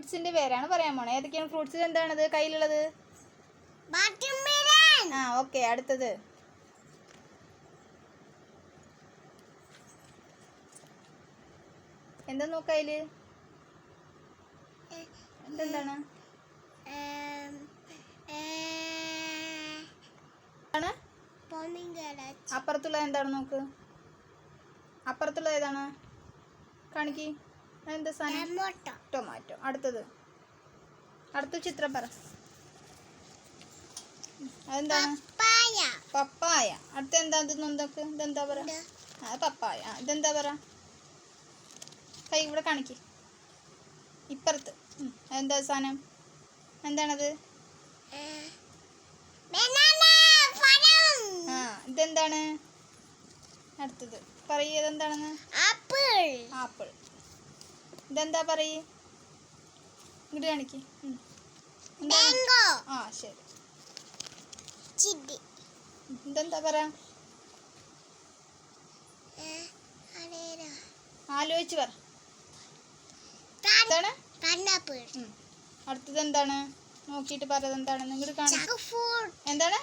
ഫ്രൂട്ട്സിന്റെ പേരാണ് പറയാൻ പോണേ. ഏതൊക്കെയാണ് ഫ്രൂട്ട്സ്? എന്താണത് കയ്യിലുള്ളത്? ആ ഓക്കെ. അടുത്തത് എന്താ നോക്കയില്? എന്താണ് അപ്പുറത്തുള്ളത്? എന്താണ് നോക്ക്. അപ്പുറത്തുള്ളത് ഏതാണ്? കാണിക്ക്. എന്താ സാധനം? ടൊമാറ്റോ. അടുത്തത്, അടുത്ത ചിത്രം പറ. അതെന്താണ്? പപ്പായ. അടുത്ത എന്താ? ഇതെന്താ പറ? പപ്പായ. ഇതെന്താ പറ? കൈ ഇവിടെ കാണിക്ക്. ഇപ്പുറത്ത് അതെന്താ സാധനം? എന്താണത്? ആ ഇതെന്താണ്? അടുത്തത് പറയ്. ഇതെന്താണെന്ന്? ആപ്പിൾ. ഇതെന്താ പറയ്. ഇങ്ങോട്ട് കാണിക്ക്. ആ ശരി. ഇതെന്താ പറ? ആലോചിച്ച് പറ. എന്താണ്? അടുത്തത് എന്താണ്? നോക്കിയിട്ട് പറ. എന്താണെന്ന് ഇങ്ങോട്ട് കാണിക്ക്. എന്താണ്?